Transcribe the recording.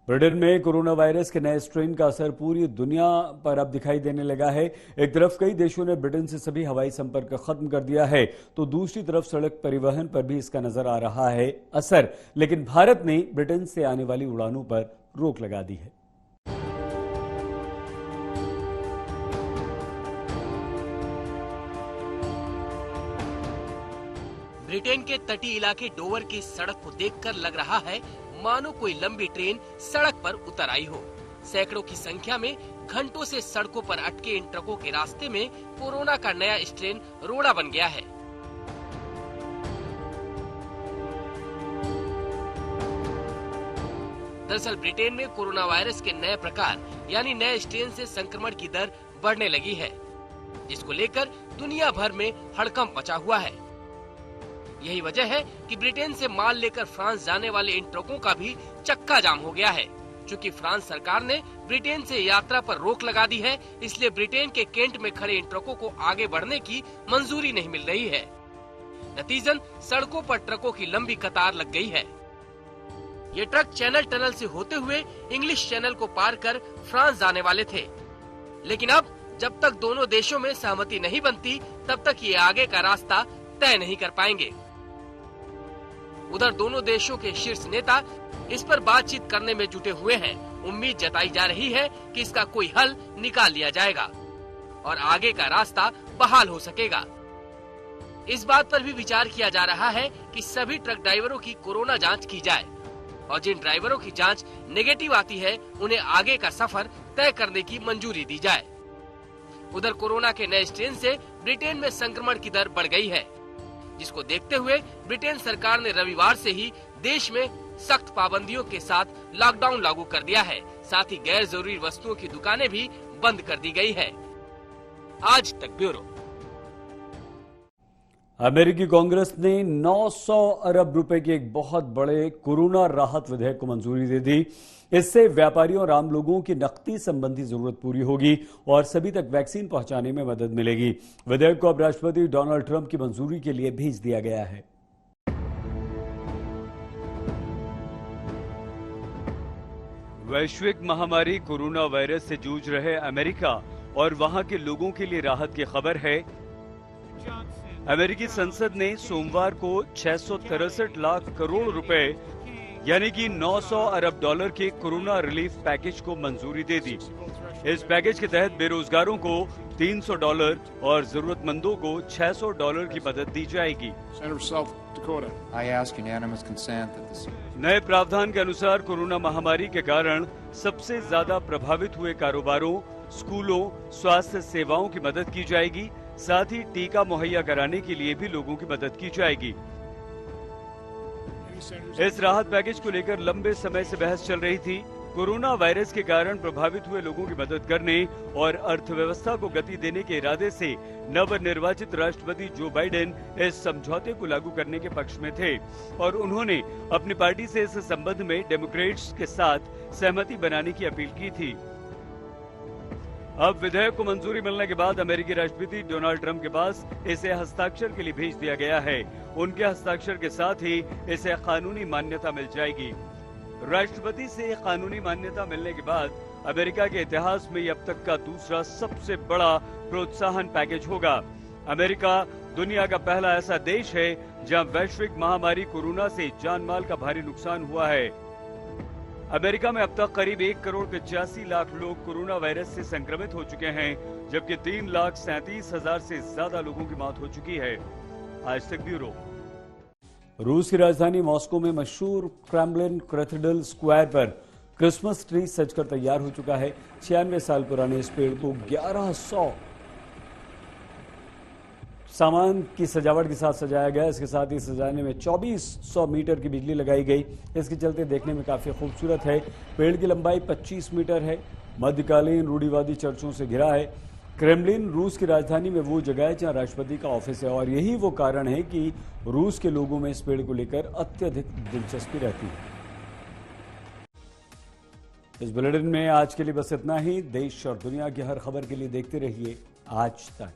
Britain में corona virus के नए स्ट्रेन का असर पूरी दुनिया पर अब दिखाई देने लगा है। एक तरफ कई देशों ने ब्रिटेन से सभी हवाई संपर्क खत्म कर दिया है, तो दूसरी तरफ सड़क परिवहन पर भी इसका नजर आ रहा है असर। लेकिन भारत ने ब्रिटेन से आने वाली उड़ानों पर रोक लगा दी है। ब्रिटेन के तटीय इलाके डोवर की सड़क को देखकर लग रहा है मानो कोई लंबी ट्रेन सड़क पर उतर आई हो। सैकड़ों की संख्या में घंटों से सड़कों पर अटके इन ट्रकों के रास्ते में कोरोना का नया स्ट्रेन रोड़ा बन गया है। दरअसल ब्रिटेन में कोरोना वायरस के नए प्रकार यानी नए स्ट्रेन से संक्रमण की दर बढ़ने लगी है, जिसको लेकर दुनिया भर में हड़कंप मचा हुआ है। यही वजह है कि ब्रिटेन से माल लेकर फ्रांस जाने वाले इन ट्रकों का भी चक्का जाम हो गया है। चूँकि फ्रांस सरकार ने ब्रिटेन से यात्रा पर रोक लगा दी है, इसलिए ब्रिटेन के केंट में खड़े इन ट्रकों को आगे बढ़ने की मंजूरी नहीं मिल रही है। नतीजन सड़कों पर ट्रकों की लंबी कतार लग गई है। ये ट्रक चैनल टनल से होते हुए इंग्लिश चैनल को पार कर फ्रांस जाने वाले थे, लेकिन अब जब तक दोनों देशों में सहमति नहीं बनती, तब तक ये आगे का रास्ता तय नहीं कर पाएंगे। उधर दोनों देशों के शीर्ष नेता इस पर बातचीत करने में जुटे हुए हैं। उम्मीद जताई जा रही है कि इसका कोई हल निकाल लिया जाएगा और आगे का रास्ता बहाल हो सकेगा। इस बात पर भी विचार किया जा रहा है कि सभी ट्रक ड्राइवरों की कोरोना जांच की जाए और जिन ड्राइवरों की जांच नेगेटिव आती है, उन्हें आगे का सफर तय करने की मंजूरी दी जाए। उधर कोरोना के नए स्ट्रेन से ब्रिटेन में संक्रमण की दर बढ़ गई है, जिसको देखते हुए ब्रिटेन सरकार ने रविवार से ही देश में सख्त पाबंदियों के साथ लॉकडाउन लागू कर दिया है। साथ ही गैर जरूरी वस्तुओं की दुकानें भी बंद कर दी गई है। आज तक ब्यूरो। अमेरिकी कांग्रेस ने 900 अरब रुपए के एक बहुत बड़े कोरोना राहत विधेयक को मंजूरी दे दी। इससे व्यापारियों और आम लोगों की नकदी संबंधी जरूरत पूरी होगी और सभी तक वैक्सीन पहुंचाने में मदद मिलेगी। विधेयक को अब राष्ट्रपति डोनाल्ड ट्रंप की मंजूरी के लिए भेज दिया गया है। वैश्विक महामारी कोरोना वायरस से जूझ रहे अमेरिका और वहां के लोगों के लिए राहत की खबर है। अमेरिकी संसद ने सोमवार को 663 लाख करोड़ रुपए यानी कि 900 अरब डॉलर के कोरोना रिलीफ पैकेज को मंजूरी दे दी। इस पैकेज के तहत बेरोजगारों को $300 और जरूरतमंदों को $600 की मदद दी जाएगी। नए प्रावधान के अनुसार कोरोना महामारी के कारण सबसे ज्यादा प्रभावित हुए कारोबारों, स्कूलों, स्वास्थ्य सेवाओं की मदद की जाएगी। साथ ही टीका मुहैया कराने के लिए भी लोगों की मदद की जाएगी। इस राहत पैकेज को लेकर लंबे समय से बहस चल रही थी। कोरोना वायरस के कारण प्रभावित हुए लोगों की मदद करने और अर्थव्यवस्था को गति देने के इरादे से नवनिर्वाचित राष्ट्रपति जो बाइडेन इस समझौते को लागू करने के पक्ष में थे और उन्होंने अपनी पार्टी से इस संबंध में डेमोक्रेट्स के साथ सहमति बनाने की अपील की थी। अब विधेयक को मंजूरी मिलने के बाद अमेरिकी राष्ट्रपति डोनाल्ड ट्रंप के पास इसे हस्ताक्षर के लिए भेज दिया गया है। उनके हस्ताक्षर के साथ ही इसे कानूनी मान्यता मिल जाएगी। राष्ट्रपति से कानूनी मान्यता मिलने के बाद अमेरिका के इतिहास में अब तक का दूसरा सबसे बड़ा प्रोत्साहन पैकेज होगा। अमेरिका दुनिया का पहला ऐसा देश है जहां वैश्विक महामारी कोरोना से जान माल का भारी नुकसान हुआ है। अमेरिका में अब तक करीब 1 करोड़ 85 लाख लोग कोरोना वायरस से संक्रमित हो चुके हैं, जबकि 3,37,000 से ज्यादा लोगों की मौत हो चुकी है। आज तक ब्यूरो। रूस की राजधानी मॉस्को में मशहूर क्रेमलिन कैथेड्रल स्क्वायर पर क्रिसमस ट्री सजकर तैयार हो चुका है। 96 साल पुराने इस पेड़ को 1100 सामान की सजावट के साथ सजाया गया। इसके साथ ही सजाने में 2400 मीटर की बिजली लगाई गई। इसके चलते देखने में काफी खूबसूरत है। पेड़ की लंबाई 25 मीटर है। मध्यकालीन रूढ़िवादी चर्चों से घिरा है। क्रेमलिन रूस की राजधानी में वो जगह है जहां राष्ट्रपति का ऑफिस है और यही वो कारण है कि रूस के लोगों में इस पेड़ को लेकर अत्यधिक दिलचस्पी रहती है। इस बुलेटिन में आज के लिए बस इतना ही। देश और दुनिया की हर खबर के लिए देखते रहिए आज तक।